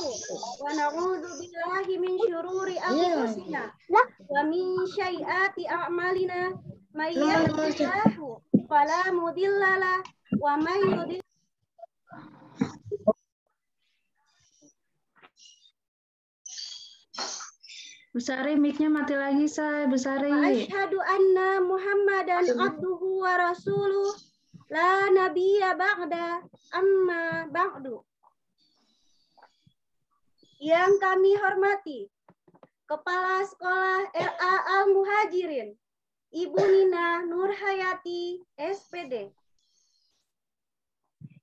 wa na'udzu billahi min syururi anfusina wa min sayyiati a'malina may yahdihillahu fala mudhillalah wa may yudhlil. Besari, mic-nya mati lagi, Say. Besari. Asyhadu anna Muhammadan abduhu wa rasuluh la nabiyya ba'da amma ba'du. Yang kami hormati Kepala Sekolah RA Al-Muhajirin, Ibu Nina Nurhayati, SPD.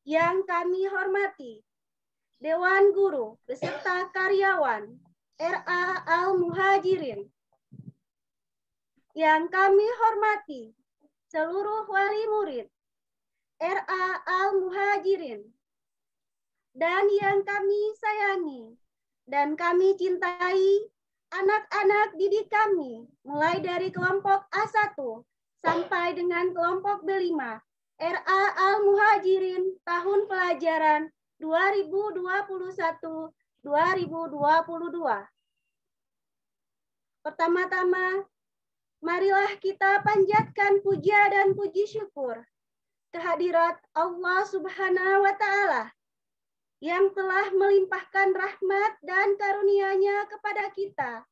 Yang kami hormati Dewan Guru beserta karyawan RA Al-Muhajirin. Yang kami hormati seluruh wali murid RA Al-Muhajirin. Dan yang kami sayangi dan kami cintai anak-anak didik kami mulai dari kelompok A1 sampai dengan kelompok B5 RA Al-Muhajirin tahun pelajaran 2021-2022. Pertama-tama, marilah kita panjatkan puja dan puji syukur kehadirat Allah Subhanahu wa Ta'ala yang telah melimpahkan rahmat dan karunia-Nya kepada kita,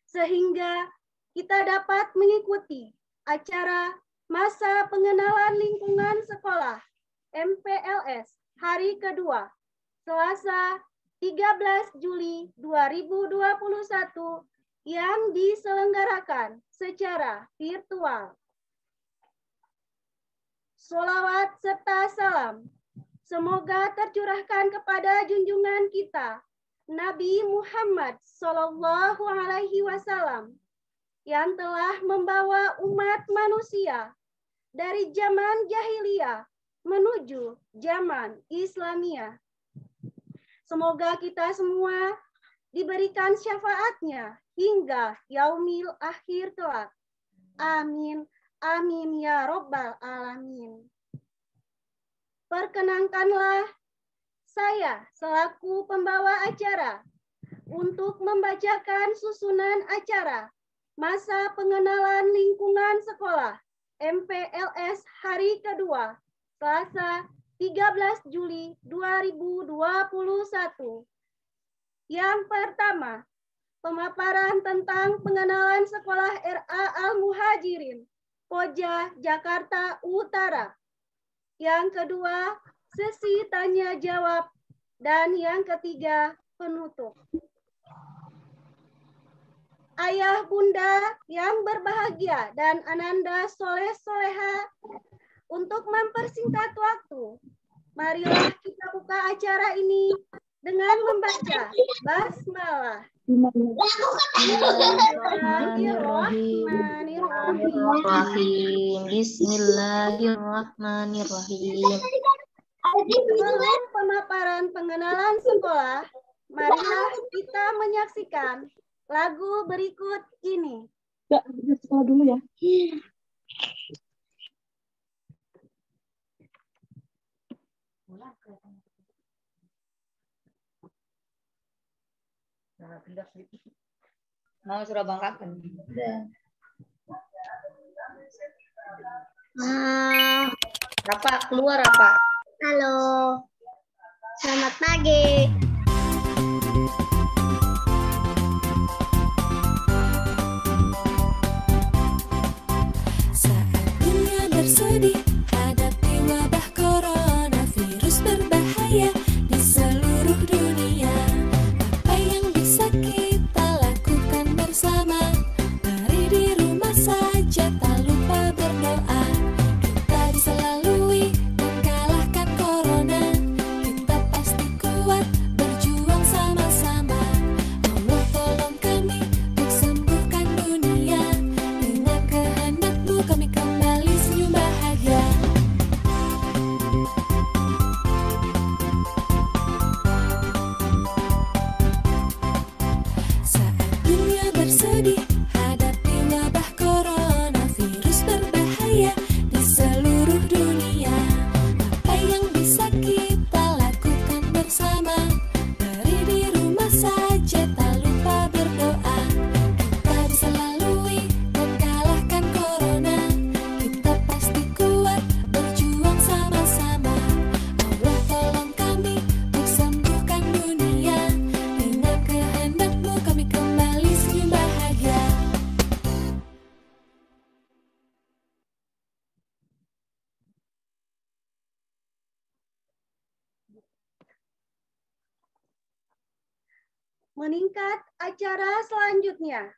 sehingga kita dapat mengikuti acara masa pengenalan lingkungan sekolah MPLS hari kedua, Selasa 13 Juli 2021 yang diselenggarakan secara virtual. Sholawat serta salam semoga tercurahkan kepada junjungan kita Nabi Muhammad Sallallahu Alaihi Wasallam yang telah membawa umat manusia dari zaman jahiliyah menuju zaman Islamiyah. Semoga kita semua diberikan syafaatnya hingga yaumil akhir kelak. Amin. Amin ya Rabbal Alamin. Perkenankanlah saya selaku pembawa acara untuk membacakan susunan acara masa pengenalan lingkungan sekolah MPLS hari kedua, Selasa 13 Juli 2021. Yang pertama, pemaparan tentang pengenalan sekolah RA Al-Muhajirin, Koja, Jakarta Utara. Yang kedua, sesi tanya jawab. Dan yang ketiga, penutup. Ayah bunda yang berbahagia dan Ananda soleh soleha, untuk mempersingkat waktu, marilah kita buka acara ini dengan membaca basmalah. Bismillahirrahmanirrahim. Sebelum pemaparan pengenalan sekolah, marilah kita menyaksikan lagu berikut ini. Sekolah dulu ya. Mau suruh bangkakan. Rafa, keluar Rafa. Halo, selamat pagi. Saat dunia bersedih hadapi wabah corona, virus berbahaya di seluruh dunia. Apa yang bisa kita lakukan bersama? Mari di rumah saja, tak lupa berdoa. Kita bisa lalui dan kalahkan corona. Kita pasti kuat. meningkat acara selanjutnya,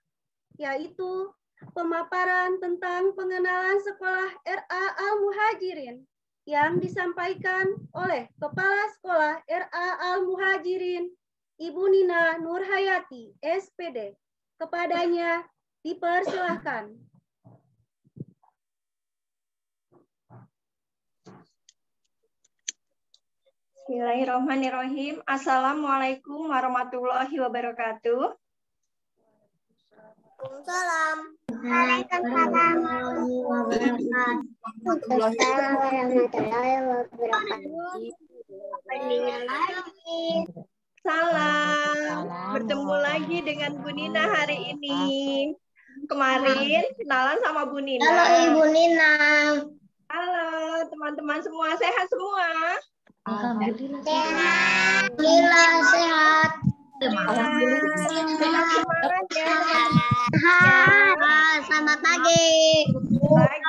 yaitu pemaparan tentang pengenalan sekolah RA Al-Muhajirin yang disampaikan oleh Kepala Sekolah RA Al-Muhajirin, Ibu Nina Nurhayati, SPD. Kepadanya dipersilahkan. Bismillahirrahmanirrahim. Assalamualaikum warahmatullahi wabarakatuh. Waalaikumsalam. Waalaikumsalam warahmatullahi wabarakatuh. Salam. Bertemu lagi dengan Bu Nina hari ini. Kemarin kenalan sama Bu Nina. Halo Ibu Nina. Halo teman-teman semua, sehat semua? Sehat. Alhamdulillah sehat. Semangat ya. Selamat pagi.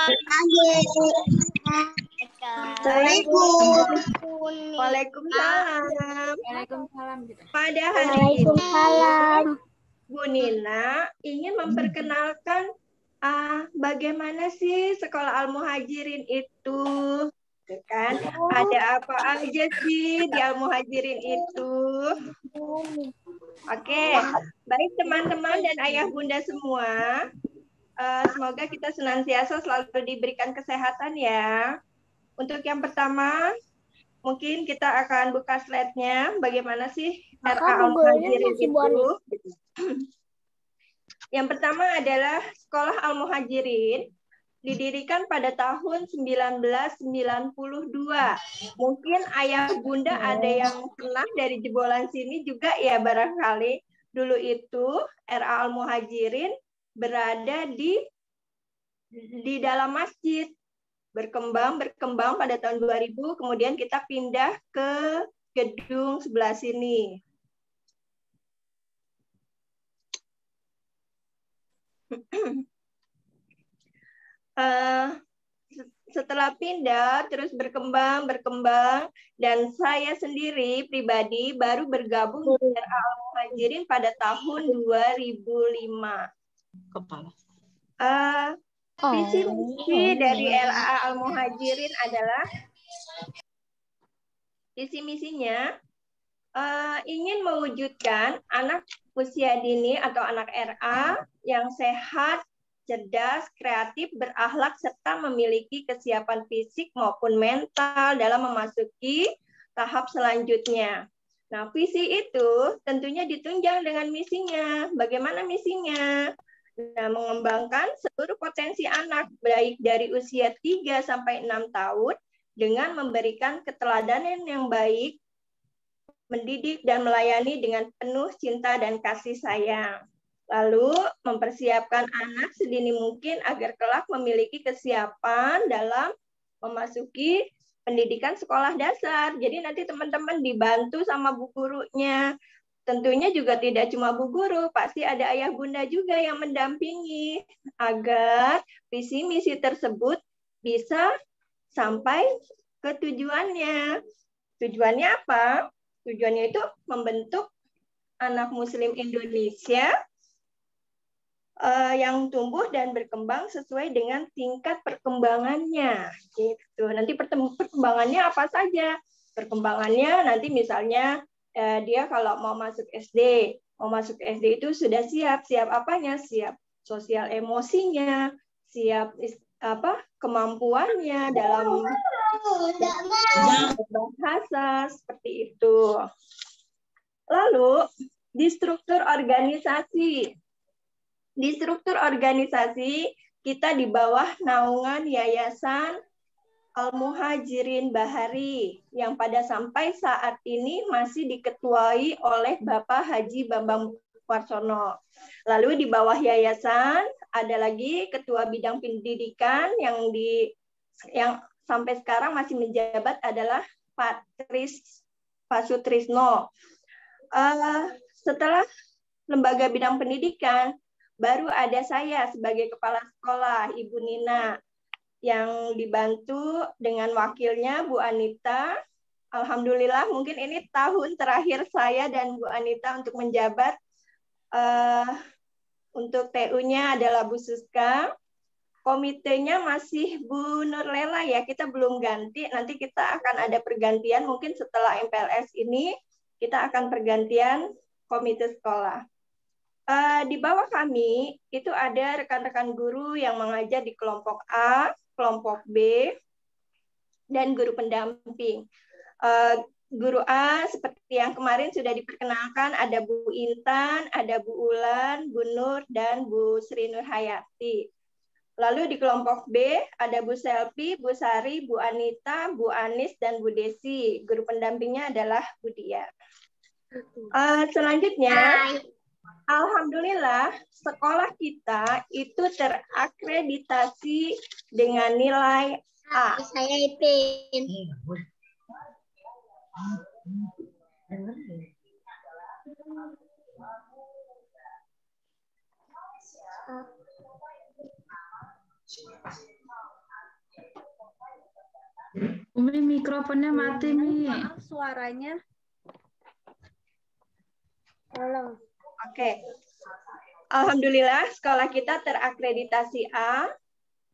Pagi. Assalamualaikum. Waalaikumsalam. Pada hari ini Waalaikumsalam. Bu Nina ingin memperkenalkan bagaimana sih sekolah Al-Muhajirin itu, kan? Ada apa aja sih di Al-Muhajirin itu? Oke, baik teman-teman dan ayah bunda semua, semoga kita senantiasa selalu diberikan kesehatan ya. Untuk yang pertama, mungkin kita akan buka slide-nya. Bagaimana sih RA Al-Muhajirin itu? Yang pertama adalah Sekolah Al-Muhajirin didirikan pada tahun 1992. Mungkin ayah bunda ada yang pernah dari jebolan sini juga ya barangkali. Dulu itu RA Al-Muhajirin berada di dalam masjid. Berkembang pada tahun 2000, kemudian kita pindah ke gedung sebelah sini. Setelah pindah terus berkembang dan saya sendiri pribadi baru bergabung di RA Al-Muhajirin pada tahun 2005. Visi misi dari RA Al-Muhajirin adalah visi misinya ingin mewujudkan anak usia dini atau anak RA yang sehat, cerdas, kreatif, berakhlak, serta memiliki kesiapan fisik maupun mental dalam memasuki tahap selanjutnya. Nah, visi itu tentunya ditunjang dengan misinya. Bagaimana misinya? Nah, mengembangkan seluruh potensi anak, baik dari usia 3 sampai 6 tahun, dengan memberikan keteladanan yang baik, mendidik dan melayani dengan penuh cinta dan kasih sayang. Lalu mempersiapkan anak sedini mungkin agar kelak memiliki kesiapan dalam memasuki pendidikan sekolah dasar. Jadi nanti teman-teman dibantu sama bu gurunya. Tentunya juga tidak cuma bu guru, pasti ada ayah bunda juga yang mendampingi agar visi misi tersebut bisa sampai ke tujuannya. Tujuannya apa? Tujuannya itu membentuk anak muslim Indonesia yang tumbuh dan berkembang sesuai dengan tingkat perkembangannya. Gitu. Nanti perkembangannya apa saja? Perkembangannya nanti misalnya dia kalau mau masuk SD itu sudah siap apanya? Siap sosial emosinya, siap kemampuannya dalam bahasa seperti itu. Lalu di struktur organisasi. Di struktur organisasi kita di bawah naungan Yayasan Al-Muhajirin Bahari yang pada sampai saat ini masih diketuai oleh Bapak Haji Bambang Warsono. Lalu di bawah yayasan ada lagi ketua bidang pendidikan yang sampai sekarang masih menjabat adalah Pak Sutrisno. Setelah lembaga bidang pendidikan, baru ada saya sebagai kepala sekolah, Ibu Nina, yang dibantu dengan wakilnya Bu Anita, Alhamdulillah mungkin ini tahun terakhir saya dan Bu Anita untuk menjabat. Untuk TU-nya adalah Bu Suska. Komitenya masih Bu Nurlela ya, kita belum ganti. Nanti kita akan ada pergantian, mungkin setelah MPLS ini kita akan pergantian komite sekolah. Di bawah kami itu ada rekan-rekan guru yang mengajar di kelompok A, kelompok B, dan guru pendamping. Guru A seperti yang kemarin sudah diperkenalkan, ada Bu Intan, ada Bu Ulan, Bu Nur, dan Bu Sri Nurhayati. Lalu di kelompok B ada Bu Selvi, Bu Sari, Bu Anita, Bu Anis, dan Bu Desi. Guru pendampingnya adalah Bu Dia. Selanjutnya, alhamdulillah sekolah kita itu terakreditasi dengan nilai A. Saya Ipin. Umi mikrofonnya mati, Mi. Maaf suaranya. Tolong. Oke. Alhamdulillah sekolah kita terakreditasi A,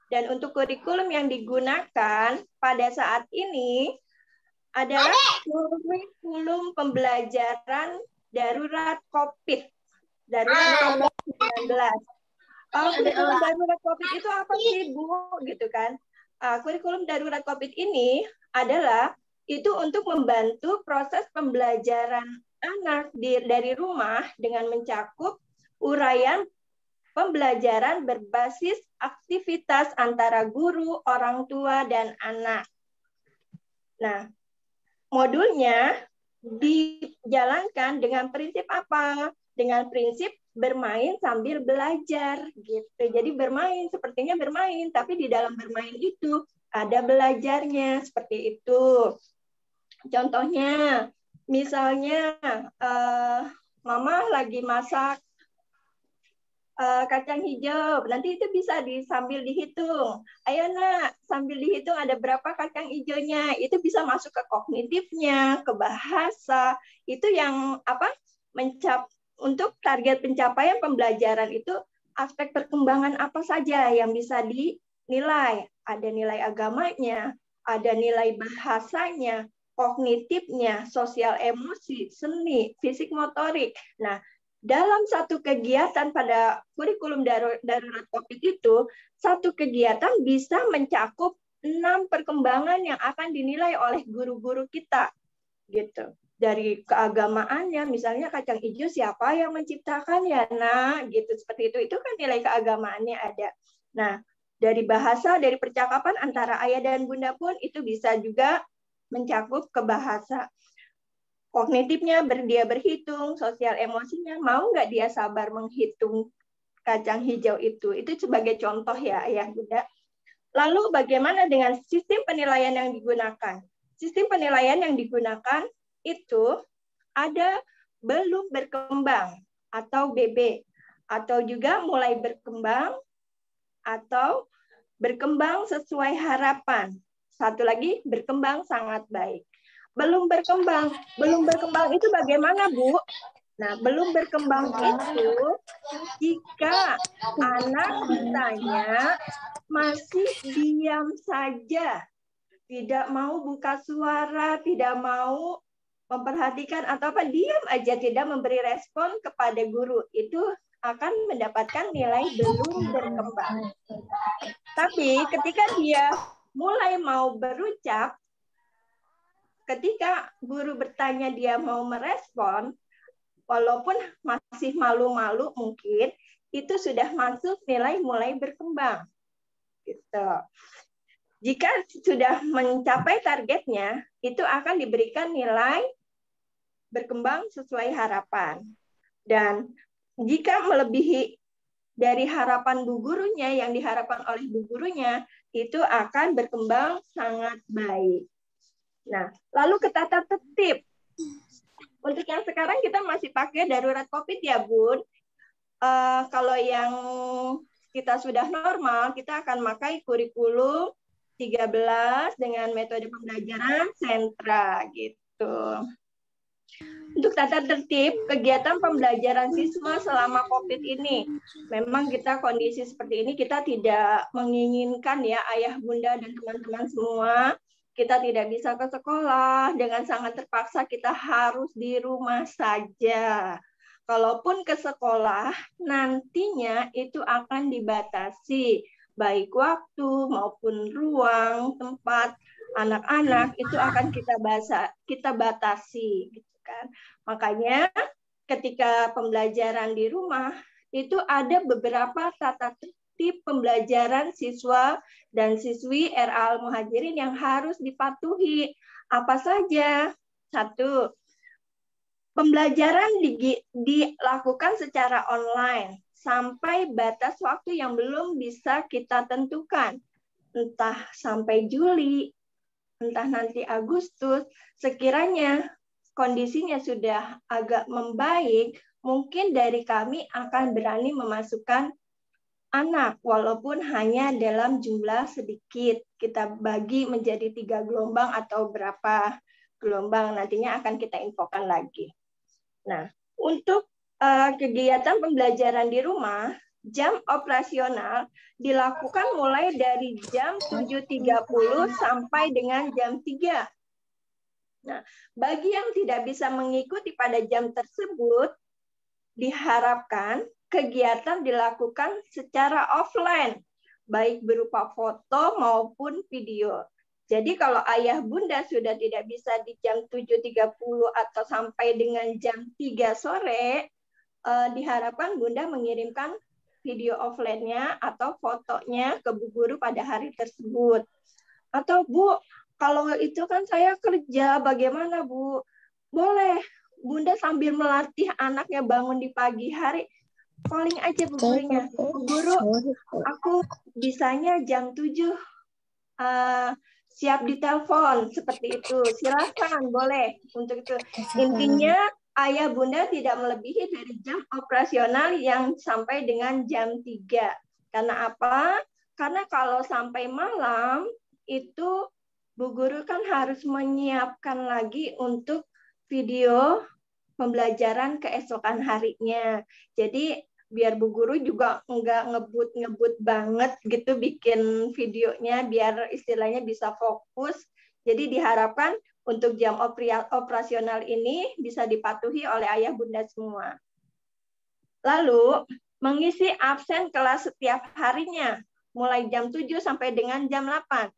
dan untuk kurikulum yang digunakan pada saat ini adalah kurikulum pembelajaran darurat COVID. Darurat COVID-19. Kurikulum darurat COVID itu apa sih, Bu? Gitu kan. Kurikulum darurat COVID ini adalah itu untuk membantu proses pembelajaran anak dari rumah dengan mencakup uraian pembelajaran berbasis aktivitas antara guru, orang tua, dan anak. Nah, modulnya dijalankan dengan prinsip apa? Dengan prinsip bermain sambil belajar gitu. Jadi bermain, sepertinya bermain, tapi di dalam bermain itu ada belajarnya, seperti itu. Contohnya, misalnya Mama lagi masak kacang hijau, nanti itu bisa sambil dihitung. Ayo nak, sambil dihitung ada berapa kacang hijaunya. Itu bisa masuk ke kognitifnya, ke bahasa. Itu yang apa? Untuk target pencapaian pembelajaran itu aspek perkembangan apa saja yang bisa dinilai. Ada nilai agamanya, ada nilai bahasanya, kognitifnya, sosial emosi, seni, fisik motorik. Nah, dalam satu kegiatan pada kurikulum darurat COVID itu, satu kegiatan bisa mencakup 6 perkembangan yang akan dinilai oleh guru-guru kita. Gitu. Dari keagamaannya, misalnya kacang hijau siapa yang menciptakan ya, nah, gitu seperti itu kan nilai keagamaannya ada. Nah, dari bahasa, dari percakapan antara ayah dan bunda pun itu bisa juga mencakup ke bahasa. Kognitifnya dia berhitung, sosial emosinya mau nggak dia sabar menghitung kacang hijau itu sebagai contoh ya ayah bunda. Lalu bagaimana dengan sistem penilaian yang digunakan? Sistem penilaian yang digunakan itu ada belum berkembang atau BB, atau juga mulai berkembang atau berkembang sesuai harapan. Satu lagi berkembang sangat baik. Belum berkembang itu bagaimana, Bu? Nah, belum berkembang itu jika anak ditanya masih diam saja, tidak mau buka suara, tidak mau memperhatikan atau apa, diam aja, tidak memberi respon kepada guru, itu akan mendapatkan nilai belum berkembang. Tapi ketika dia mulai mau berucap, ketika guru bertanya dia mau merespon, walaupun masih malu-malu mungkin, itu sudah masuk nilai mulai berkembang. Gitu. Jika sudah mencapai targetnya, itu akan diberikan nilai berkembang sesuai harapan. Dan jika melebihi dari harapan bu gurunya, yang diharapkan oleh bu gurunya, itu akan berkembang sangat baik. Nah, lalu ke tata tertib. Untuk yang sekarang kita masih pakai darurat COVID ya, Bun. Kalau yang kita sudah normal, kita akan pakai kurikulum 13 dengan metode pembelajaran sentra gitu. Untuk tata tertib kegiatan pembelajaran siswa selama COVID ini, memang kita kondisi seperti ini kita tidak menginginkan ya ayah bunda dan teman-teman semua, kita tidak bisa ke sekolah, dengan sangat terpaksa kita harus di rumah saja. Kalaupun ke sekolah, nantinya itu akan dibatasi, baik waktu maupun ruang, tempat anak-anak itu akan kita batasi. Kan? Makanya ketika pembelajaran di rumah itu ada beberapa tata tertib pembelajaran siswa dan siswi RA Al-Muhajirin yang harus dipatuhi. Apa saja? 1. Pembelajaran dilakukan secara online sampai batas waktu yang belum bisa kita tentukan. Entah sampai Juli, entah nanti Agustus, sekiranya kondisinya sudah agak membaik, mungkin dari kami akan berani memasukkan anak, walaupun hanya dalam jumlah sedikit. Kita bagi menjadi 3 gelombang atau berapa gelombang, nantinya akan kita infokan lagi. Nah, untuk kegiatan pembelajaran di rumah, jam operasional dilakukan mulai dari jam 7.30 sampai dengan jam 3. Nah, bagi yang tidak bisa mengikuti pada jam tersebut, diharapkan kegiatan dilakukan secara offline, baik berupa foto maupun video. Jadi kalau ayah bunda sudah tidak bisa di jam 7.30 atau sampai dengan jam 3 sore, diharapkan bunda mengirimkan video offline-nya atau fotonya ke Bu Guru pada hari tersebut. Atau Bu, kalau itu kan saya kerja, bagaimana Bu? Boleh, bunda sambil melatih anaknya bangun di pagi hari, calling aja Bu Gurunya. Bu Guru, aku bisanya jam 7, siap ditelepon, seperti itu. Silakan, boleh. Untuk itu, intinya ayah bunda tidak melebihi dari jam operasional yang sampai dengan jam 3. Karena apa? Karena kalau sampai malam, itu Bu Guru kan harus menyiapkan lagi untuk video pembelajaran keesokan harinya. Jadi biar Bu Guru juga nggak ngebut banget gitu bikin videonya, biar istilahnya bisa fokus. Jadi diharapkan untuk jam operasional ini bisa dipatuhi oleh ayah bunda semua. Lalu mengisi absen kelas setiap harinya, mulai jam 7 sampai dengan jam 8.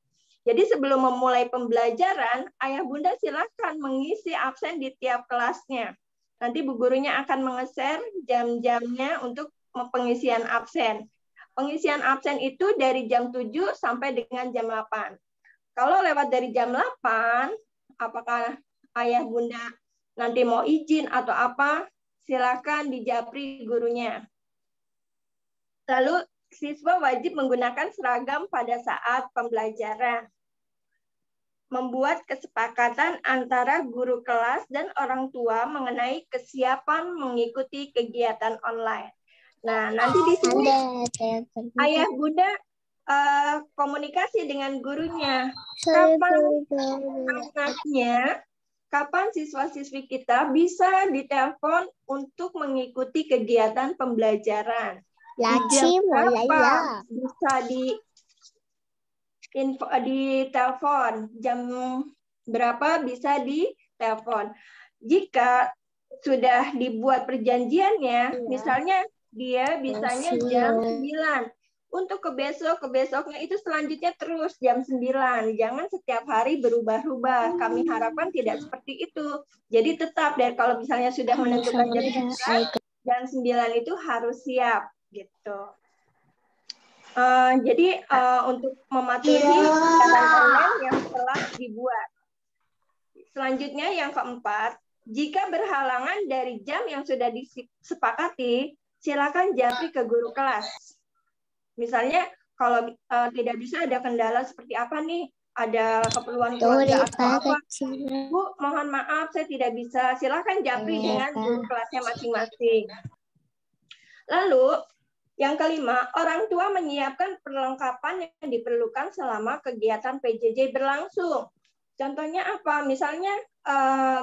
Jadi sebelum memulai pembelajaran, ayah bunda silakan mengisi absen di tiap kelasnya. Nanti Bu Gurunya akan menge-share jam-jamnya untuk pengisian absen. Pengisian absen itu dari jam 7 sampai dengan jam 8. Kalau lewat dari jam 8, apakah ayah bunda nanti mau izin atau apa, silakan dijapri gurunya. Lalu siswa wajib menggunakan seragam pada saat pembelajaran. Membuat kesepakatan antara guru kelas dan orang tua mengenai kesiapan mengikuti kegiatan online. Nah, nanti di sini ayah bunda komunikasi dengan gurunya. Kapan siswa-siswi kita bisa ditelepon untuk mengikuti kegiatan pembelajaran? Bisa ditelepon, jam berapa bisa ditelepon. Jika sudah dibuat perjanjiannya, misalnya dia bisanya jam 9. Untuk ke-besoknya itu selanjutnya terus jam 9. Jangan setiap hari berubah-ubah. Kami harapkan tidak seperti itu. Jadi tetap, dan kalau misalnya sudah menentukan jam 9 itu harus siap gitu. Jadi untuk mematuhi kegiatan online yang telah dibuat. Selanjutnya yang keempat, jika berhalangan dari jam yang sudah disepakati, silakan japri ke guru kelas. Misalnya kalau tidak bisa, ada kendala seperti apa nih? Ada keperluan keluarga atau apa? Bu, mohon maaf saya tidak bisa. Silakan japri dengan guru kelasnya masing-masing. Lalu Yang kelima, orang tua menyiapkan perlengkapan yang diperlukan selama kegiatan PJJ berlangsung. Contohnya apa? Misalnya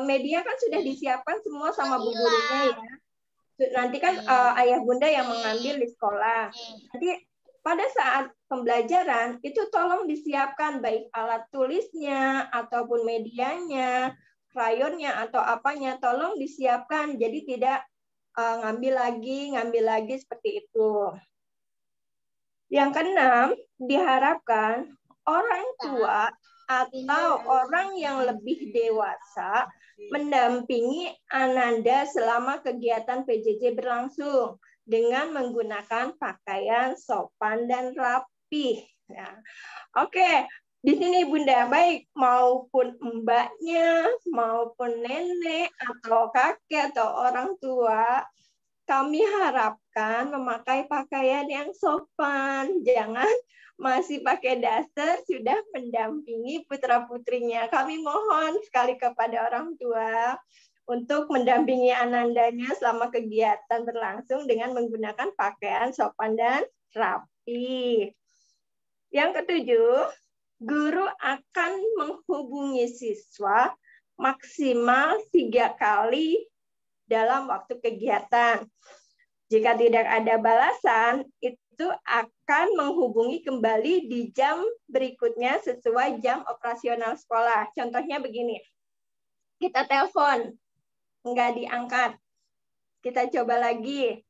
media kan sudah disiapkan semua sama bu gurunya ya. Nanti kan ayah bunda yang mengambil di sekolah. Nanti pada saat pembelajaran itu tolong disiapkan baik alat tulisnya ataupun medianya, krayonnya atau apanya, tolong disiapkan. Jadi tidak ngambil lagi seperti itu. Yang keenam, diharapkan orang tua atau orang yang lebih dewasa mendampingi Ananda selama kegiatan PJJ berlangsung dengan menggunakan pakaian sopan dan rapi. Ya. Oke, di sini Bunda, baik maupun mbaknya, maupun nenek, atau kakek, atau orang tua, kami harapkan memakai pakaian yang sopan. Jangan masih pakai daster sudah mendampingi putra-putrinya. Kami mohon sekali kepada orang tua untuk mendampingi anandanya selama kegiatan berlangsung dengan menggunakan pakaian sopan dan rapi. Yang ketujuh, guru akan menghubungi siswa maksimal 3 kali dalam waktu kegiatan. Jika tidak ada balasan, itu akan menghubungi kembali di jam berikutnya sesuai jam operasional sekolah. Contohnya begini, kita telepon, nggak diangkat. Kita coba lagi,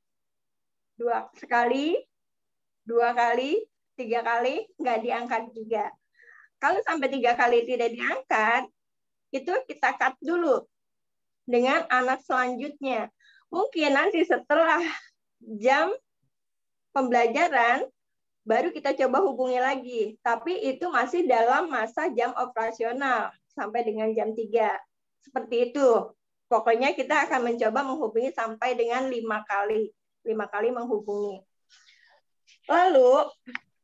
2 kali, 3 kali, nggak diangkat juga. Kalau sampai 3 kali tidak diangkat, itu kita cut dulu dengan anak selanjutnya. Mungkin nanti setelah jam pembelajaran, baru kita coba hubungi lagi. Tapi itu masih dalam masa jam operasional, sampai dengan jam 3. Seperti itu. Pokoknya kita akan mencoba menghubungi sampai dengan 5 kali. 5 kali menghubungi. Lalu,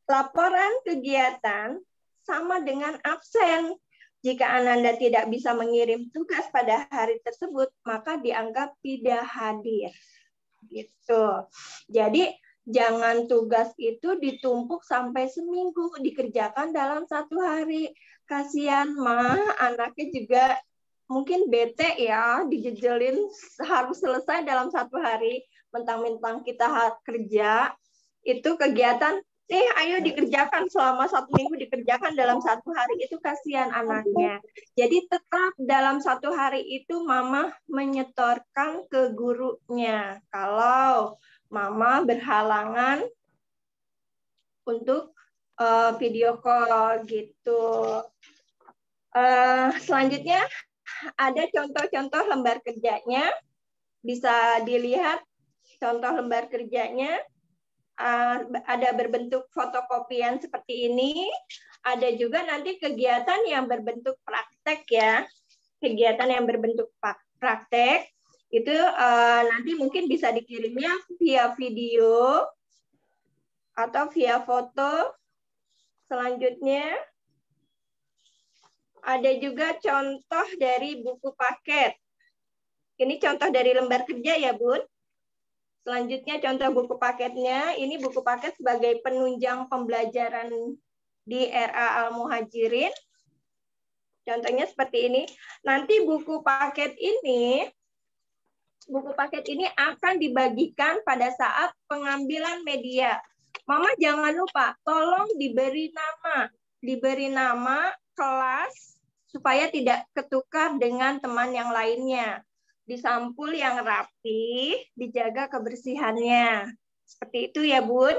laporan kegiatan sama dengan absen. Jika Ananda tidak bisa mengirim tugas pada hari tersebut, maka dianggap tidak hadir. Gitu. Jadi, jangan tugas itu ditumpuk sampai seminggu, dikerjakan dalam 1 hari. Kasihan, anaknya juga mungkin bete ya, dijejelin harus selesai dalam 1 hari. Mentang-mentang kita kerja, itu kegiatan ayo dikerjakan selama 1 minggu, dikerjakan dalam 1 hari, itu kasihan anaknya. Jadi tetap dalam 1 hari itu mama menyetorkan ke gurunya. Kalau mama berhalangan untuk video call gitu. Selanjutnya ada contoh-contoh lembar kerjanya. Bisa dilihat contoh lembar kerjanya. Ada berbentuk fotokopian seperti ini. Ada juga nanti kegiatan yang berbentuk praktek ya. Kegiatan yang berbentuk praktek itu nanti mungkin bisa dikirimnya via video atau via foto. Selanjutnya ada juga contoh dari buku paket. Ini contoh dari lembar kerja ya, Bun. Selanjutnya contoh buku paketnya, ini buku paket sebagai penunjang pembelajaran di RA Al-Muhajirin. Contohnya seperti ini. Nanti buku paket ini akan dibagikan pada saat pengambilan media. Mama jangan lupa, tolong diberi nama kelas supaya tidak ketukar dengan teman yang lainnya. Disampul yang rapi, dijaga kebersihannya. Seperti itu ya, Bun.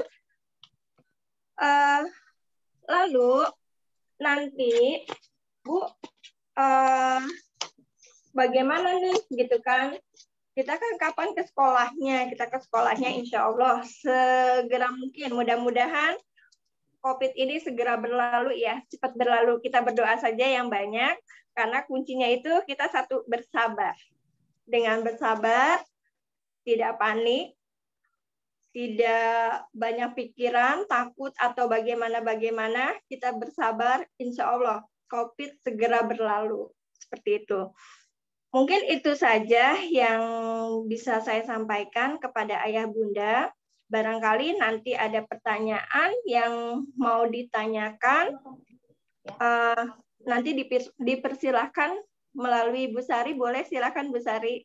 Lalu nanti, Bu, bagaimana nih, gitu kan? Kita kan kapan ke sekolahnya? Kita ke sekolahnya insya Allah segera mungkin. Mudah-mudahan COVID ini segera berlalu ya, cepat berlalu. Kita berdoa saja yang banyak, karena kuncinya itu kita satu, bersabar. Dengan bersabar, tidak panik, tidak banyak pikiran, takut atau bagaimana, kita bersabar, insya Allah COVID segera berlalu. Seperti itu. Mungkin itu saja yang bisa saya sampaikan kepada ayah bunda. Barangkali nanti ada pertanyaan yang mau ditanyakan, nanti dipersilahkan melalui Bu Sari. Boleh, silakan Bu Sari.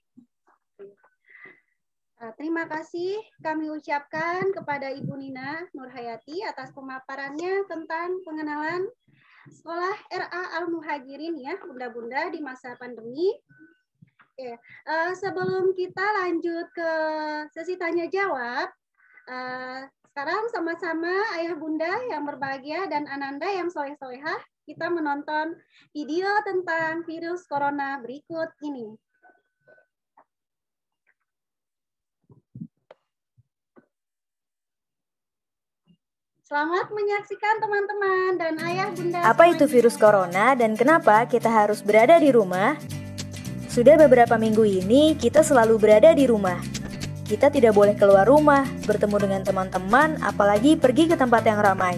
Terima kasih kami ucapkan kepada Ibu Nina Nurhayati atas pemaparannya tentang pengenalan Sekolah RA Al-Muhajirin ya, Bunda-Bunda di masa pandemi. Oke, sebelum kita lanjut ke sesi tanya jawab, sekarang sama-sama ayah bunda yang berbahagia dan ananda yang soleh-solehah, kita menonton video tentang virus corona berikut ini. Selamat menyaksikan teman-teman dan ayah bunda. Apa itu virus corona dan kenapa kita harus berada di rumah? Sudah beberapa minggu ini kita selalu berada di rumah. Kita tidak boleh keluar rumah, bertemu dengan teman-teman, apalagi pergi ke tempat yang ramai.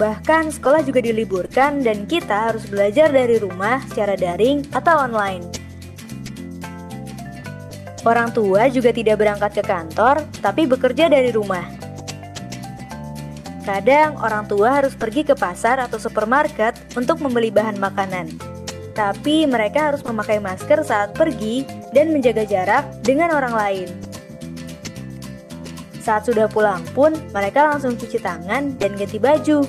Bahkan sekolah juga diliburkan dan kita harus belajar dari rumah secara daring atau online. Orang tua juga tidak berangkat ke kantor, tapi bekerja dari rumah. Kadang orang tua harus pergi ke pasar atau supermarket untuk membeli bahan makanan. Tapi mereka harus memakai masker saat pergi dan menjaga jarak dengan orang lain. Saat sudah pulang pun, mereka langsung cuci tangan dan ganti baju.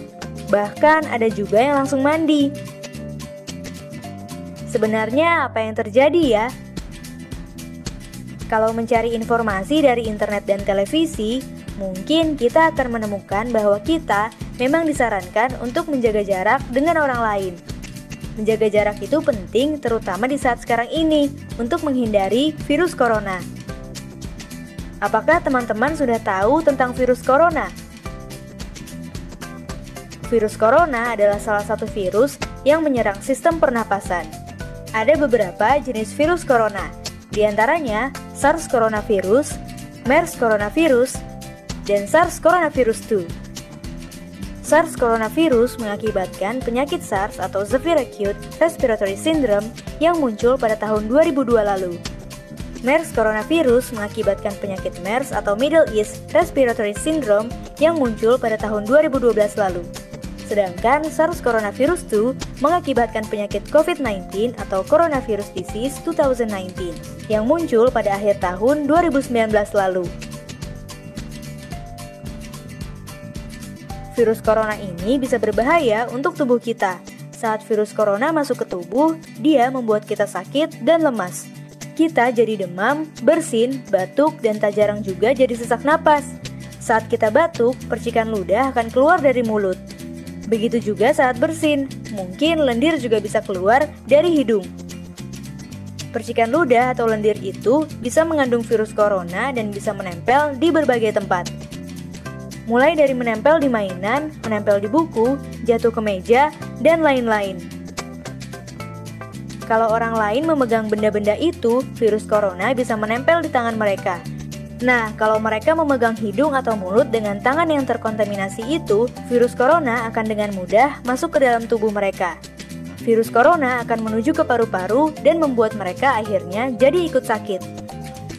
Bahkan ada juga yang langsung mandi. Sebenarnya apa yang terjadi ya? Kalau mencari informasi dari internet dan televisi, mungkin kita akan menemukan bahwa kita memang disarankan untuk menjaga jarak dengan orang lain. Menjaga jarak itu penting terutama di saat sekarang ini untuk menghindari virus corona. Apakah teman-teman sudah tahu tentang virus corona? Virus corona adalah salah satu virus yang menyerang sistem pernapasan. Ada beberapa jenis virus corona, di antaranya SARS coronavirus, MERS coronavirus, dan SARS coronavirus 2. SARS coronavirus mengakibatkan penyakit SARS atau Severe Acute Respiratory Syndrome yang muncul pada tahun 2002 lalu. MERS coronavirus mengakibatkan penyakit MERS atau Middle East Respiratory Syndrome yang muncul pada tahun 2012 lalu. Sedangkan SARS coronavirus 2 mengakibatkan penyakit COVID-19 atau Coronavirus Disease 2019 yang muncul pada akhir tahun 2019 lalu. Virus corona ini bisa berbahaya untuk tubuh kita. Saat virus corona masuk ke tubuh, dia membuat kita sakit dan lemas. Kita jadi demam, bersin, batuk, dan tak jarang juga jadi sesak napas. Saat kita batuk, percikan ludah akan keluar dari mulut. Begitu juga saat bersin, mungkin lendir juga bisa keluar dari hidung. Percikan ludah atau lendir itu bisa mengandung virus corona dan bisa menempel di berbagai tempat. Mulai dari menempel di mainan, menempel di buku, jatuh ke meja, dan lain-lain. Kalau orang lain memegang benda-benda itu, virus corona bisa menempel di tangan mereka. Nah, kalau mereka memegang hidung atau mulut dengan tangan yang terkontaminasi itu, virus corona akan dengan mudah masuk ke dalam tubuh mereka. Virus corona akan menuju ke paru-paru dan membuat mereka akhirnya jadi ikut sakit.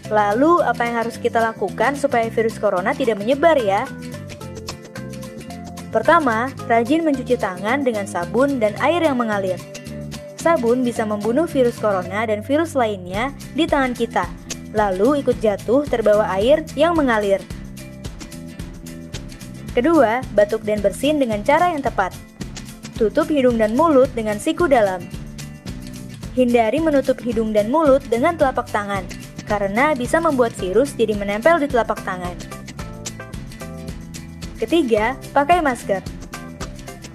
Lalu, apa yang harus kita lakukan supaya virus corona tidak menyebar ya? Pertama, rajin mencuci tangan dengan sabun dan air yang mengalir. Sabun bisa membunuh virus corona dan virus lainnya di tangan kita, lalu ikut jatuh terbawa air yang mengalir. Kedua, batuk dan bersin dengan cara yang tepat. Tutup hidung dan mulut dengan siku dalam. Hindari menutup hidung dan mulut dengan telapak tangan, karena bisa membuat virus jadi menempel di telapak tangan. Ketiga, pakai masker.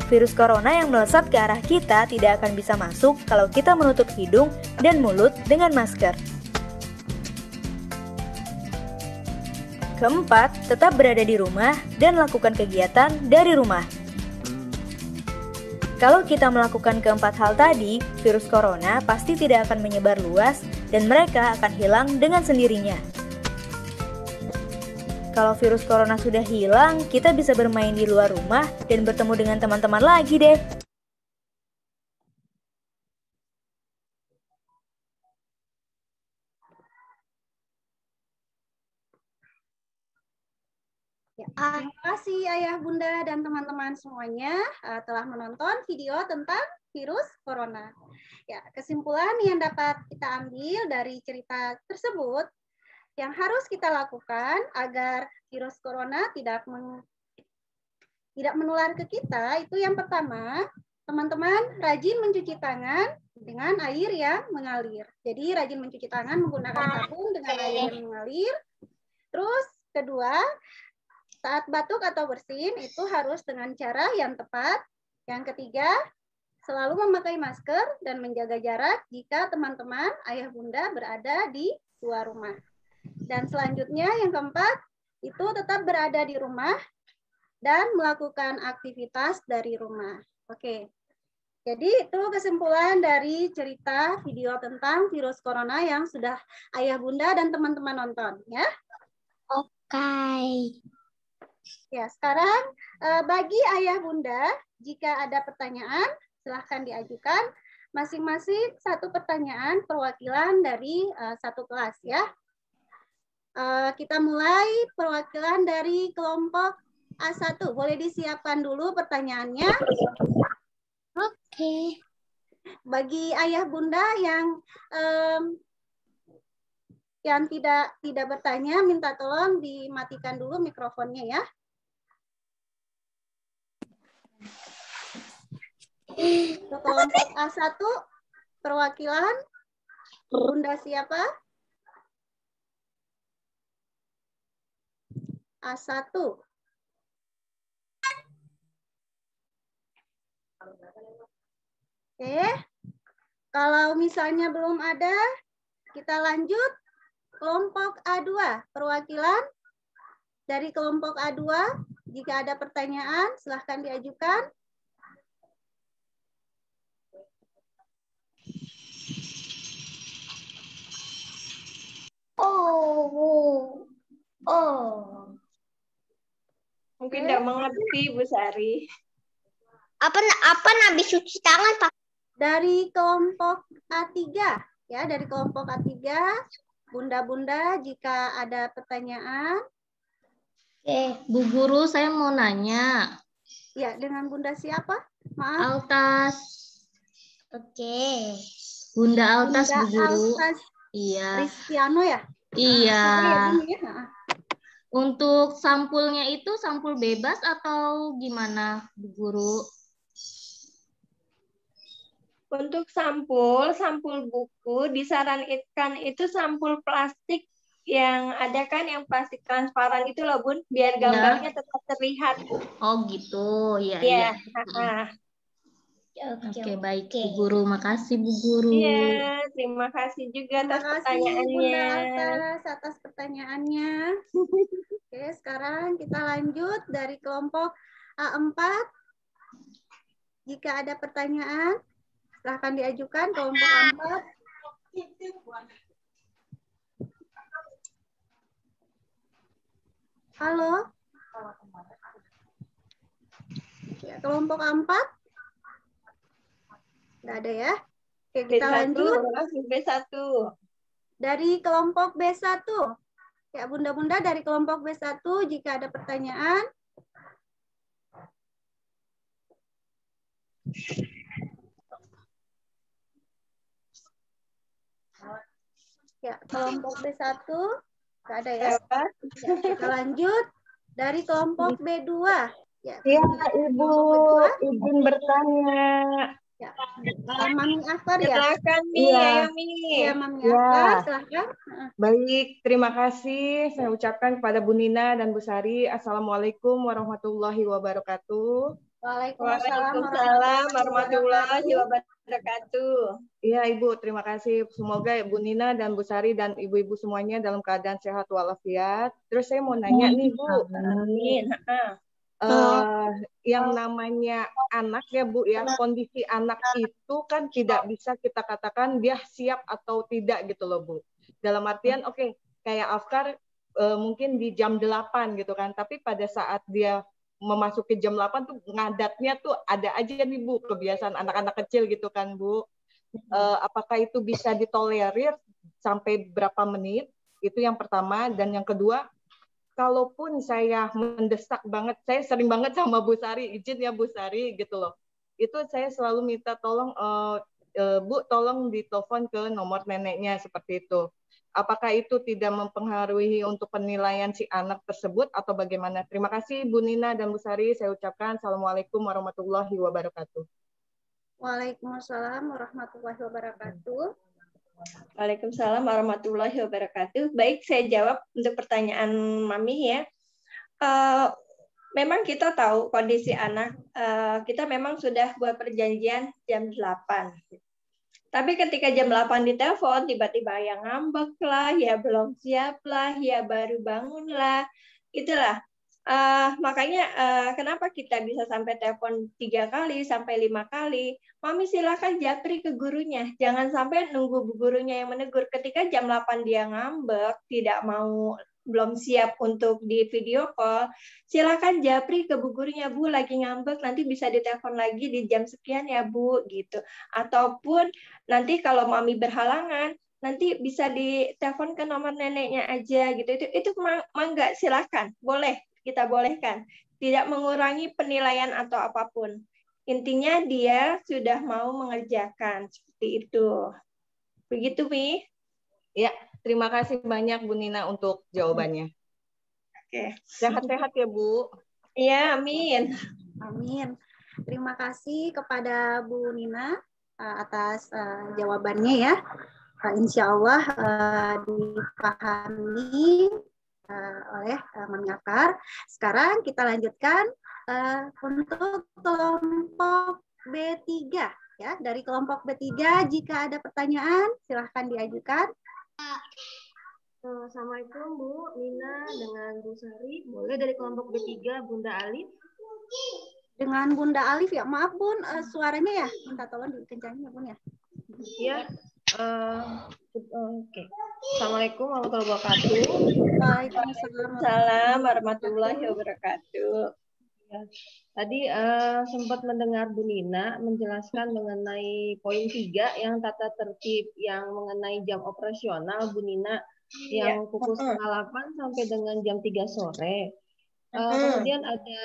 Virus corona yang melesat ke arah kita tidak akan bisa masuk kalau kita menutup hidung dan mulut dengan masker. Keempat, tetap berada di rumah dan lakukan kegiatan dari rumah. Kalau kita melakukan keempat hal tadi, virus corona pasti tidak akan menyebar luas dan mereka akan hilang dengan sendirinya. Kalau virus corona sudah hilang, kita bisa bermain di luar rumah dan bertemu dengan teman-teman lagi deh. Ya, terima kasih Ayah, Bunda, dan teman-teman semuanya telah menonton video tentang virus corona. Ya, kesimpulan yang dapat kita ambil dari cerita tersebut, yang harus kita lakukan agar virus corona tidak menular ke kita, itu yang pertama, teman-teman rajin mencuci tangan dengan air yang mengalir. Jadi rajin mencuci tangan menggunakan sabun dengan air yang mengalir. Terus kedua, saat batuk atau bersin itu harus dengan cara yang tepat. Yang ketiga, selalu memakai masker dan menjaga jarak jika teman-teman, ayah bunda berada di luar rumah. Dan selanjutnya yang keempat, itu tetap berada di rumah dan melakukan aktivitas dari rumah. Oke. Jadi itu kesimpulan dari cerita video tentang virus corona yang sudah ayah bunda dan teman-teman nonton ya. Oke. Ya, sekarang bagi ayah bunda, jika ada pertanyaan, silahkan diajukan masing-masing satu pertanyaan perwakilan dari satu kelas ya. Kita mulai perwakilan dari kelompok A1. Boleh disiapkan dulu pertanyaannya. Oke. Bagi ayah bunda yang tidak bertanya, minta tolong dimatikan dulu mikrofonnya ya. Untuk kelompok A1, perwakilan bunda siapa? A1. Oke. Kalau misalnya belum ada, kita lanjut. Kelompok A2, perwakilan dari kelompok A2, jika ada pertanyaan, silahkan diajukan. Mungkin tidak mengerti, Bu Sari. Apa habis cuci tangan, Pak? Dari kelompok A3, ya, dari kelompok A3, bunda-bunda jika ada pertanyaan. Bu Guru, saya mau nanya. Ya, dengan bunda siapa? Maaf. Altas. Oke. Bunda Altas, Bu Guru. Altas Iya. Rizkiano ya? Iya. Ya. Untuk sampulnya itu sampul bebas atau gimana, Bu Guru? Untuk sampul buku disarankan itu sampul plastik yang ada kan yang plastik transparan itu loh Bun, biar gambarnya tetap terlihat. Oh gitu, ya. Iya. Oke, baik Bu Guru, makasih Bu Guru. Iya, terima kasih juga atas pertanyaannya. Bunda Altas atas pertanyaannya. Oke, sekarang kita lanjut dari kelompok A4. Jika ada pertanyaan, silahkan diajukan kelompok A4. Halo. Ya, kelompok A4. Nggak ada ya. Oke, kita lanjut. B1. Dari kelompok B1. Ya, bunda-bunda dari kelompok B1, jika ada pertanyaan. Ya, kelompok B1. Nggak ada ya. Ya, kita lanjut. Dari kelompok B2. Ya, Ibu, izin bertanya. Ya, Mami Akbar ya. Silakan Mi, ayo Mi. Ya, Mami Akbar, silakan. Baik, terima kasih saya ucapkan kepada Bu Nina dan Bu Sari. Assalamualaikum warahmatullahi wabarakatuh. Waalaikumsalam warahmatullahi wabarakatuh. Iya Ibu, terima kasih. Semoga Bu Nina dan Bu Sari dan ibu-ibu semuanya dalam keadaan sehat walafiat. Terus saya mau nanya nih Bu. Amin. Yang namanya anak ya Bu ya, kondisi anak itu kan tidak bisa kita katakan dia siap atau tidak gitu loh Bu. Dalam artian oke, kayak Afkar mungkin di jam 8 gitu kan, tapi pada saat dia memasuki jam 8 tuh ngadatnya tuh ada aja nih Bu, kebiasaan anak-anak kecil gitu kan Bu. Apakah itu bisa ditolerir sampai berapa menit? Itu yang pertama. Dan yang kedua, kalaupun saya mendesak banget, saya sering banget sama Bu Sari, izin ya Bu Sari gitu loh. Itu saya selalu minta tolong, Bu tolong ditelepon ke nomor neneknya seperti itu. Apakah itu tidak mempengaruhi untuk penilaian si anak tersebut atau bagaimana? Terima kasih Bu Nina dan Bu Sari. Saya ucapkan Assalamualaikum warahmatullahi wabarakatuh. Waalaikumsalam warahmatullahi wabarakatuh. Waalaikumsalam warahmatullahi wabarakatuh. Baik, saya jawab untuk pertanyaan Mami ya. Memang kita tahu kondisi anak, kita memang sudah buat perjanjian jam 8. Tapi ketika jam 8 ditelepon, tiba-tiba yang ngambek lah, ya belum siap lah, ya baru bangun lah. Itulah. Makanya kenapa kita bisa sampai telepon 3 kali, sampai 5 kali. Mami silakan japri ke gurunya. Jangan sampai nunggu bu gurunya yang menegur. Ketika jam 8 dia ngambek, tidak mau, belum siap untuk di video call, silakan japri ke bu gurunya, Bu lagi ngambek, nanti bisa ditelepon lagi di jam sekian ya Bu, gitu. Ataupun nanti kalau Mami berhalangan, nanti bisa ditelepon ke nomor neneknya aja gitu. Itu mangga, silakan, boleh, kita bolehkan. Tidak mengurangi penilaian atau apapun. Intinya dia sudah mau mengerjakan seperti itu. Begitu, Mi? Ya, terima kasih banyak Bu Nina untuk jawabannya. Oke. Sehat-sehat ya Bu. Iya, amin. Amin. Terima kasih kepada Bu Nina atas jawabannya ya. Insya Allah dipahami oleh Mami Afkar. Sekarang kita lanjutkan untuk kelompok B3 ya. Dari kelompok B3 jika ada pertanyaan silahkan diajukan. Assalamualaikum Bu Nina dengan Bu Sari. Boleh dari kelompok B3 Bunda Alif? Dengan Bunda Alif ya. Maaf Bun, suaranya ya minta tolong dikencangin ya Bun ya. Iya. Oke. Assalamualaikum warahmatullahi wabarakatuh. Waalaikumsalam warahmatullahi wabarakatuh. Ya. Tadi sempat mendengar Bu Nina menjelaskan mengenai poin 3 yang tata tertib yang mengenai jam operasional Bu Nina yang pukul 8 sampai dengan jam 3 sore. Kemudian ada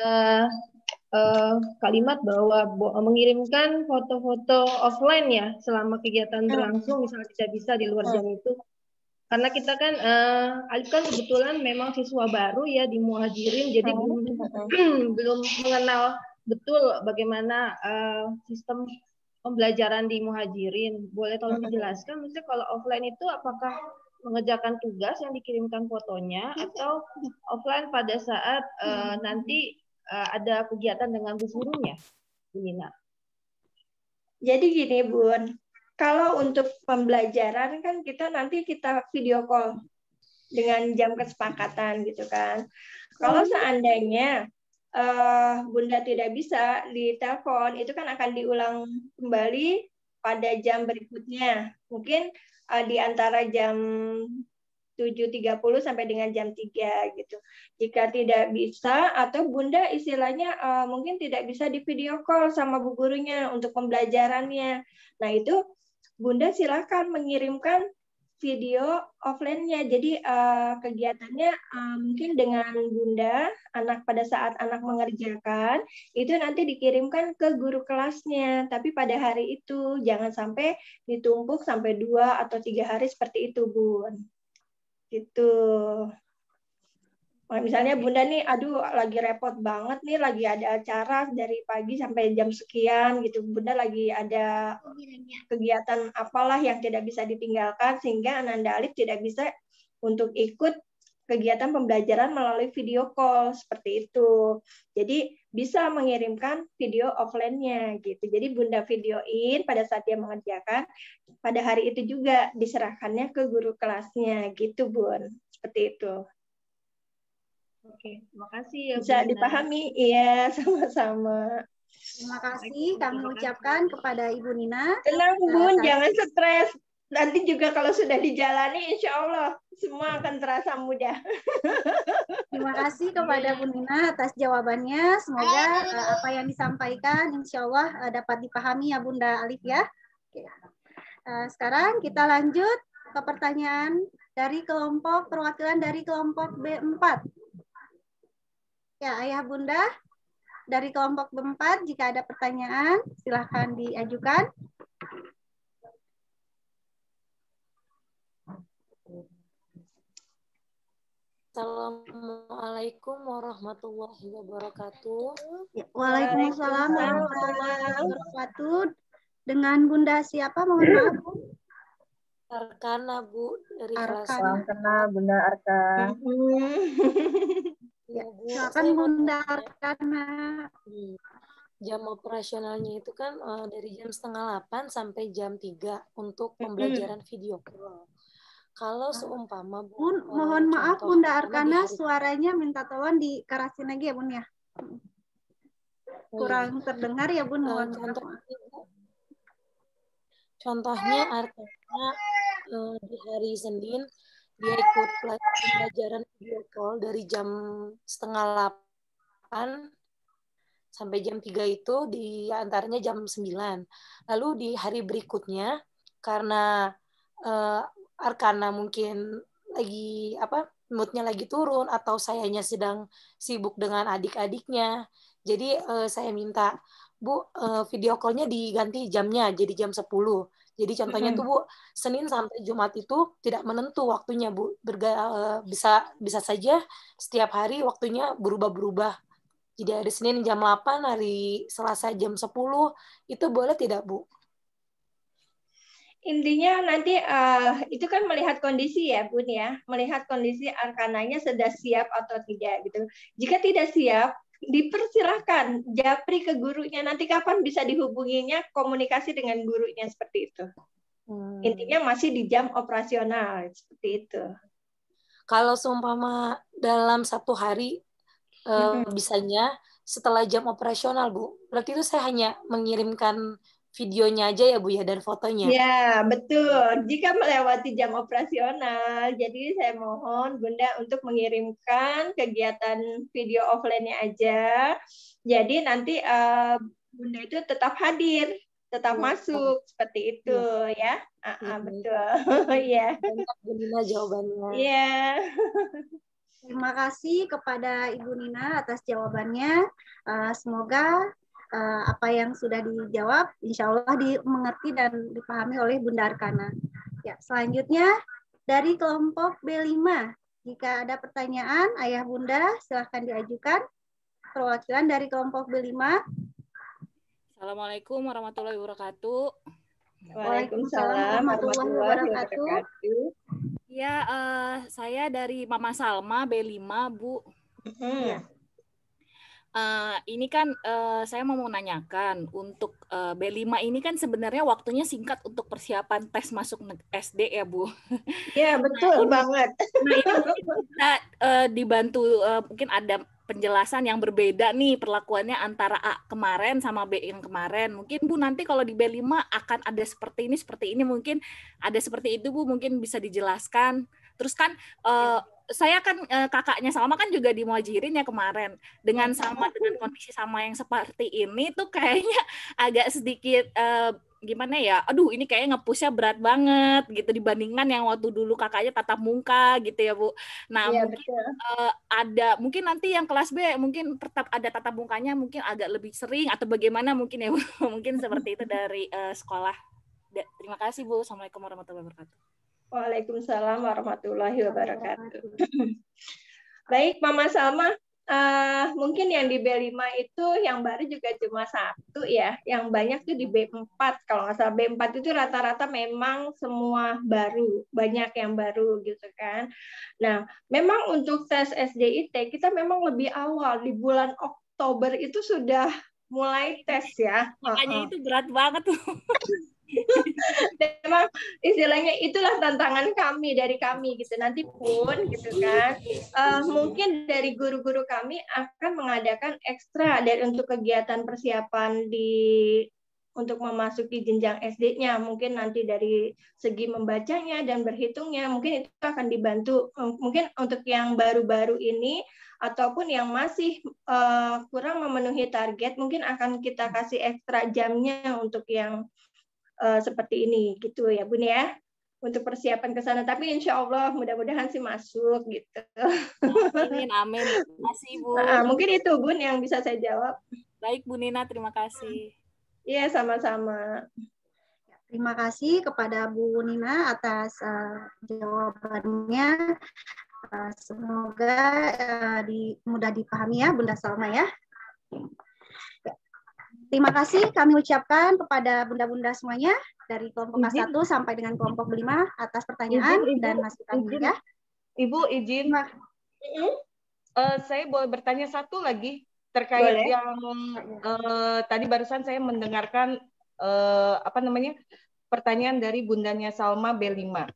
kalimat bahwa mengirimkan foto-foto offline ya selama kegiatan berlangsung, misalnya tidak bisa di luar jam itu. Karena kita kan, Alif kan kebetulan memang siswa baru ya di Muhajirin, jadi belum mengenal betul bagaimana sistem pembelajaran di Muhajirin. Boleh tolong dijelaskan, misalnya kalau offline itu apakah mengerjakan tugas yang dikirimkan fotonya atau offline pada saat nanti ada kegiatan dengan gurunya, Bu Nina? Jadi gini Bun, kalau untuk pembelajaran kan nanti kita video call dengan jam kesepakatan gitu kan. Kalau seandainya Bunda tidak bisa ditelepon, itu kan akan diulang kembali pada jam berikutnya. Mungkin di antara jam 7.30 sampai dengan jam 3 gitu. Jika tidak bisa atau Bunda istilahnya mungkin tidak bisa di video call sama bu gurunya untuk pembelajarannya. Nah, itu Bunda silakan mengirimkan video offline-nya. Jadi kegiatannya mungkin dengan Bunda, anak pada saat anak mengerjakan, itu nanti dikirimkan ke guru kelasnya. Tapi pada hari itu jangan sampai ditumpuk sampai 2 atau 3 hari seperti itu, Bun. Gitu. Nah, misalnya Bunda nih, aduh lagi repot banget nih, lagi ada acara dari pagi sampai jam sekian gitu. Bunda lagi ada kegiatan apalah yang tidak bisa ditinggalkan sehingga Ananda Alif tidak bisa untuk ikut kegiatan pembelajaran melalui video call seperti itu. Jadi bisa mengirimkan video offline-nya gitu. Jadi Bunda videoin pada saat dia mengerjakan, pada hari itu juga diserahkannya ke guru kelasnya gitu, Bun. Seperti itu. Oke, terima kasih ya. Bisa dipahami? Iya, sama-sama. Terima kasih kami ucapkan kepada Ibu Nina. Tenang Bun, jangan stres. Nanti juga kalau sudah dijalani, insya Allah semua akan terasa mudah. Terima kasih kepada Bu Nina atas jawabannya. Semoga apa yang disampaikan insya Allah dapat dipahami ya Bunda Alif ya. Oke. Sekarang kita lanjut ke pertanyaan dari perwakilan dari kelompok B4. Ya, Ayah Bunda dari kelompok 4 jika ada pertanyaan silahkan diajukan. Assalamualaikum warahmatullahi wabarakatuh. Ya, Waalaikumsalam warahmatullahi wabarakatuh. Dengan Bunda siapa? Mohon maaf, Bu. Arkana, Bu, dari kelas Arkana, Bunda Arka. Ya, Bu, silakan Bunda Arkana. Jam operasionalnya itu kan dari jam 7:30 sampai jam 3 untuk pembelajaran video call. Kalau seumpama Bun, mohon maaf Bunda Arkana, suaranya minta tolong dikerasin lagi ya Bun ya. Kurang terdengar ya Bun. Contohnya artinya di hari Senin dia ikut pelajaran video call dari jam 7:30 sampai jam 3 itu di antaranya jam 9. Lalu di hari berikutnya karena Arkana mungkin lagi moodnya lagi turun atau sayanya sedang sibuk dengan adik-adiknya. Jadi saya minta, Bu, video call-nya diganti jamnya jadi jam 10. Jadi contohnya tuh Bu, Senin sampai Jumat itu tidak menentu waktunya Bu. Bisa saja setiap hari waktunya berubah-berubah. Jadi hari Senin jam 8, hari Selasa jam 10, itu boleh tidak Bu? Intinya nanti itu kan melihat kondisi ya Bun ya, melihat kondisi Arkananya sudah siap atau tidak gitu. Jika tidak siap, dipersilahkan japri ke gurunya, nanti kapan bisa dihubunginya, komunikasi dengan gurunya seperti itu. Intinya masih di jam operasional seperti itu. Kalau seumpama dalam satu hari bisanya setelah jam operasional Bu, berarti itu saya hanya mengirimkan videonya aja ya Bu ya dan fotonya. Ya, betul. Jika melewati jam operasional, jadi saya mohon Bunda untuk mengirimkan kegiatan video offline-nya aja. Jadi nanti Bunda itu tetap hadir, tetap masuk seperti itu ya. Betul. Iya. Nina jawabannya. Iya. Terima kasih kepada Ibu Nina atas jawabannya. Semoga apa yang sudah dijawab insya Allah dimengerti dan dipahami oleh Bunda Arkana. Ya, selanjutnya dari kelompok B5. Jika ada pertanyaan, Ayah Bunda silahkan diajukan. Perwakilan dari kelompok B5. Assalamualaikum warahmatullahi wabarakatuh. Waalaikumsalam warahmatullahi wabarakatuh. Ya, saya dari Mama Salma B5, Bu. Ya. Ini kan saya mau menanyakan untuk B5 ini kan sebenarnya waktunya singkat untuk persiapan tes masuk SD ya Bu. Iya betul banget. Nah ini bisa dibantu mungkin ada penjelasan yang berbeda nih perlakuannya antara A kemarin sama B yang kemarin. Mungkin Bu nanti kalau di B5 akan ada seperti ini mungkin ada seperti itu Bu, mungkin bisa dijelaskan. Terus kan saya kan kakaknya Salma kan juga di Muhajirin ya kemarin. Dengan kondisi sama yang seperti ini tuh kayaknya agak sedikit gimana ya, aduh ini kayaknya nge-push-nya berat banget gitu dibandingkan yang waktu dulu kakaknya tatap muka gitu ya Bu. Nah ya, mungkin mungkin nanti yang kelas B mungkin tetap ada tatap mukanya mungkin agak lebih sering atau bagaimana mungkin ya Bu. Mungkin seperti itu dari sekolah. Terima kasih Bu. Assalamualaikum warahmatullahi wabarakatuh. Waalaikumsalam warahmatullahi wabarakatuh. Baik Mama Salma, mungkin yang di B5 itu yang baru juga cuma 1 ya, yang banyak tuh di B4. Kalau nggak salah B4 itu rata-rata memang semua baru, banyak yang baru gitu kan. Nah, memang untuk tes SDIT kita memang lebih awal, di bulan Oktober itu sudah mulai tes ya. Makanya itu berat banget tuh. Memang istilahnya itulah tantangan dari kami gitu. Nanti pun gitu kan mungkin dari guru-guru kami akan mengadakan ekstra untuk kegiatan persiapan untuk memasuki jenjang SD-nya, mungkin nanti dari segi membacanya dan berhitungnya mungkin itu akan dibantu. Mungkin untuk yang baru-baru ini ataupun yang masih kurang memenuhi target mungkin akan kita kasih ekstra jamnya untuk yang seperti ini gitu ya Bun ya. untuk persiapan ke sana. Tapi insya Allah mudah-mudahan sih masuk gitu. Amin, amin. Terima kasih, Bu. Mungkin itu Bun yang bisa saya jawab. Baik, Bu Nina, terima kasih. Iya, sama-sama. Terima kasih kepada Bu Nina atas jawabannya. Semoga mudah dipahami ya, Bunda Salma ya. Terima kasih kami ucapkan kepada bunda-bunda semuanya dari kelompok K1 sampai dengan kelompok 5 atas pertanyaan dan masukannya ya. Ibu izin. Saya boleh bertanya satu lagi terkait yang tadi barusan saya mendengarkan pertanyaan dari bundanya Salma B5.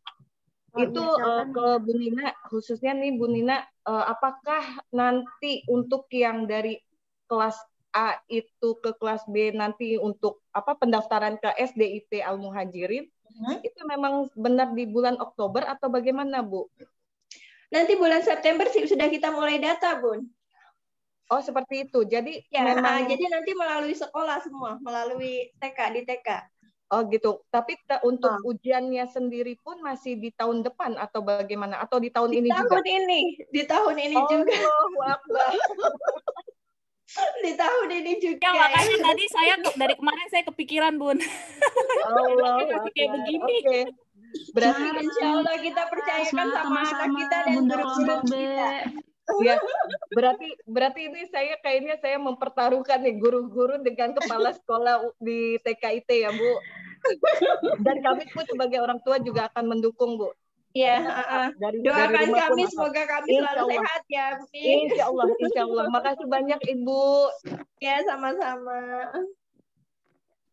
Itu ke Bu Nina, khususnya nih Bu Nina, apakah nanti untuk yang dari kelas A itu ke kelas B nanti untuk pendaftaran ke SDIT Al-Muhajirin itu memang benar di bulan Oktober atau bagaimana, Bu? Nanti bulan September sih sudah kita mulai data, Bun. Oh, seperti itu. Jadi ya, memang jadi nanti melalui sekolah semua, melalui TK di TK. Oh gitu. Tapi untuk ujiannya sendiri pun masih di tahun depan atau bagaimana? Atau di tahun ini juga? Di tahun ini juga. Allahu Akbar. Di tahun ini juga. Ya, makanya tadi saya dari kemarin saya kepikiran, Bun. Allah kayak begini. Okay. Berarti insya Allah kita percayakan sama anak kita dan guru-guru kita. Ya, berarti ini kayaknya saya mempertaruhkan nih guru-guru dengan kepala sekolah di TKIT ya, Bu. Dan kami pun sebagai orang tua juga akan mendukung, Bu. Iya, doakan kami semoga kami selalu sehat ya, Bu. Insya Allah. Makasih banyak Ibu. Ya, sama-sama.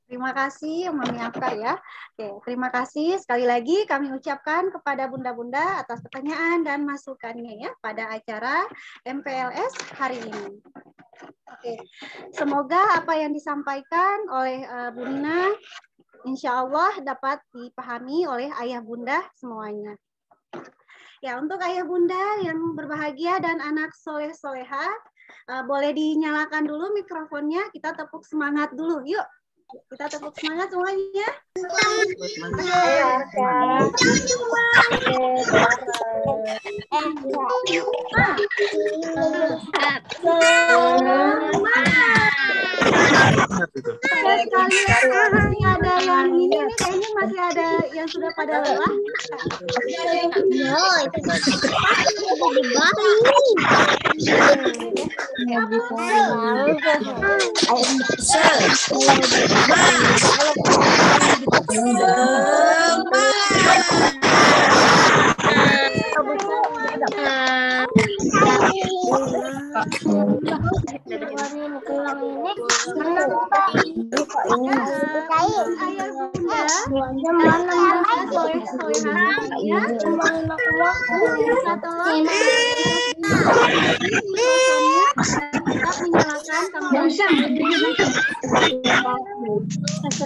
Terima kasih, Mami Afkar ya. Oke, terima kasih sekali lagi kami ucapkan kepada bunda-bunda atas pertanyaan dan masukannya ya pada acara MPLS hari ini. Oke, semoga apa yang disampaikan oleh Bu Nina insya Allah dapat dipahami oleh ayah bunda semuanya. Ya, untuk ayah bunda yang berbahagia dan anak soleh-soleha, boleh dinyalakan dulu mikrofonnya, kita tepuk semangat dulu, yuk. Kita tepuk semangat semuanya. Masih ada yang ini nih, kayaknya masih ada yang sudah pada lelah.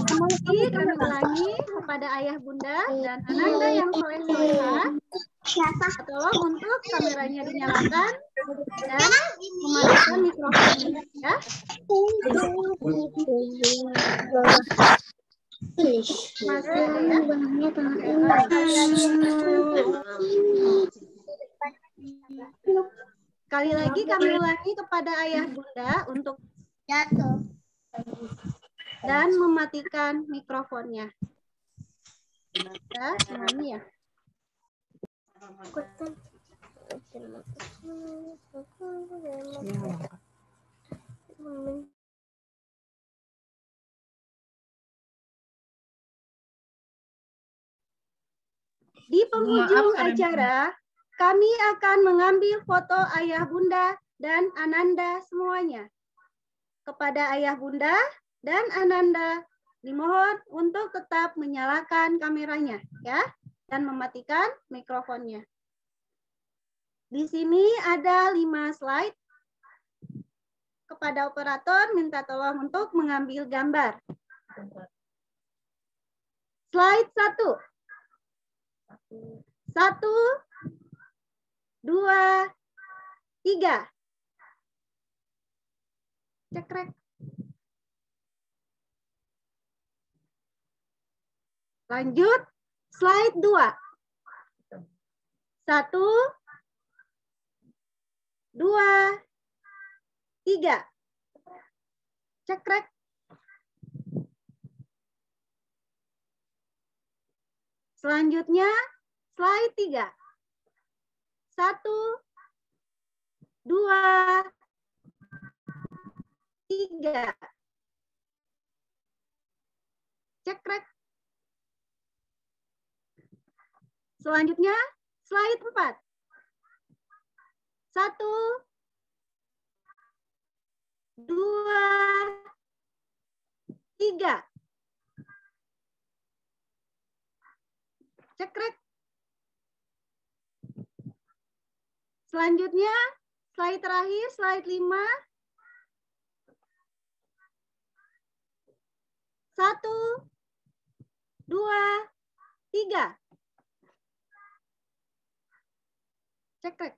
Kami ulangi kepada ayah bunda dan ananda yang soleh-soleha, tolong untuk kameranya dinyalakan dan mematikan mikrofonnya ya. Sekali lagi kami ulangi kepada ayah bunda untuk jatuh dan mematikan mikrofonnya. Ya, semuanya ya. Di penghujung acara, kami akan mengambil foto ayah bunda dan ananda semuanya. Kepada ayah bunda dan ananda, dimohon untuk tetap menyalakan kameranya ya dan mematikan mikrofonnya. Di sini ada 5 slide. Kepada operator minta tolong untuk mengambil gambar. Slide 1. 1, 2, 3. Cekrek. Lanjut, Slide 2. 1, 2, 3. Cekrek. Selanjutnya, slide 3. 1, 2, 3. Cekrek. Selanjutnya, slide 4. 1, 2, 3. Cekrek. Selanjutnya, slide terakhir, slide 5. 1, 2, 3. Cekrek.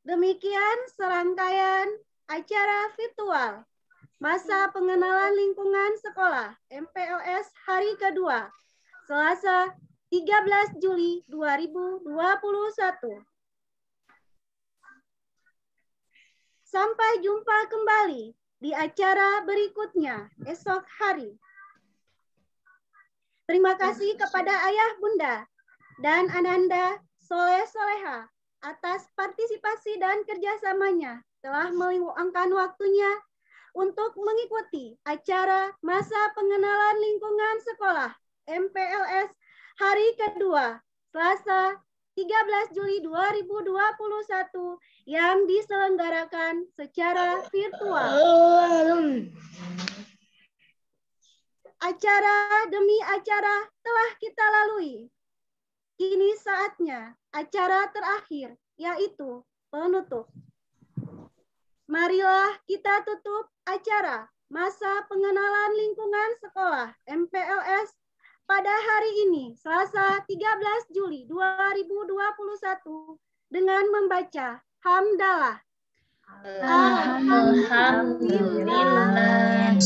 Demikian serangkaian acara virtual Masa Pengenalan Lingkungan Sekolah MPLS hari kedua, Selasa 13 Juli 2021. Sampai jumpa kembali di acara berikutnya esok hari. Terima kasih kepada Ayah Bunda dan Ananda Soleh Soleha atas partisipasi dan kerjasamanya telah meluangkan waktunya untuk mengikuti acara Masa Pengenalan Lingkungan Sekolah MPLS hari kedua, Selasa 13 Juli 2021 yang diselenggarakan secara virtual. Acara demi acara telah kita lalui. Kini saatnya acara terakhir, yaitu penutup. Marilah kita tutup acara Masa Pengenalan Lingkungan Sekolah MPLS pada hari ini, Selasa 13 Juli 2021, dengan membaca hamdalah. Alhamdulillah.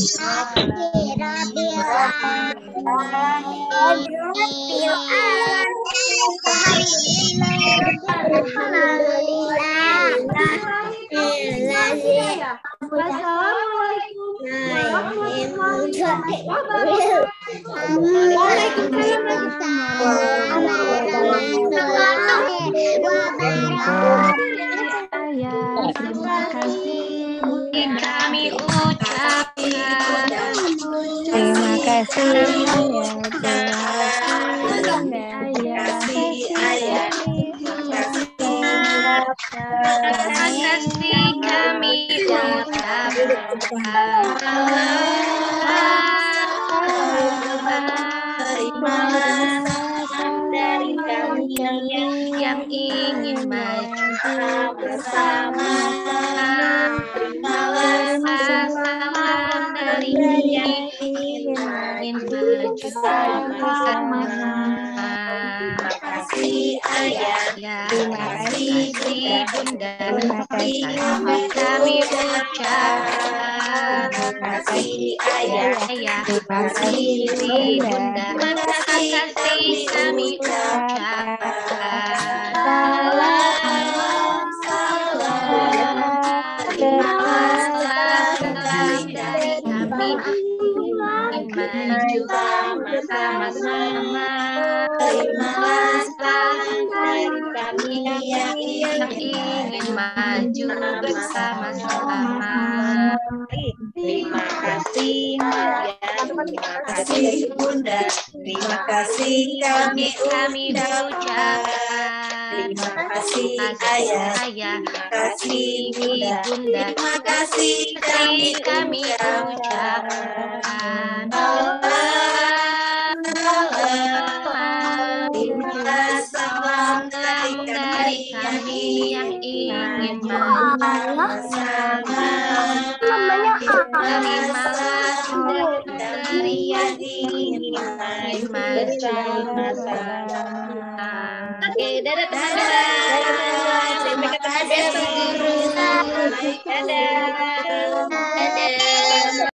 Wassalamualaikum warahmatullahi wabarakatuh. Terima kasih kami ucapkan. Terima kasih Ayah. Terima kasih kami dari kami yang ingin maju bersama. Salam dari yang ingin maju bersama. Terima kasih Ayah, terima kasih Bunda, kami ucapkan. Terima kasih Ayah, terima kasih Bunda, terima kasih kami ucapkan. Salam dari kami maju sama-sama. Terima kasih dari kami yang ingin maju bersama-sama. Terima kasih Maria, terima kasih Bunda, terima kasih kami ucapkan. Terima kasih Ayah, terima kasih Bunda, terima kasih kami ucapkan. Salam dari kami yang ingin bersama. Terimalah dari yang ingin bersama. Oke, dadah teman-teman. Sampai ketemu besok. Dadah.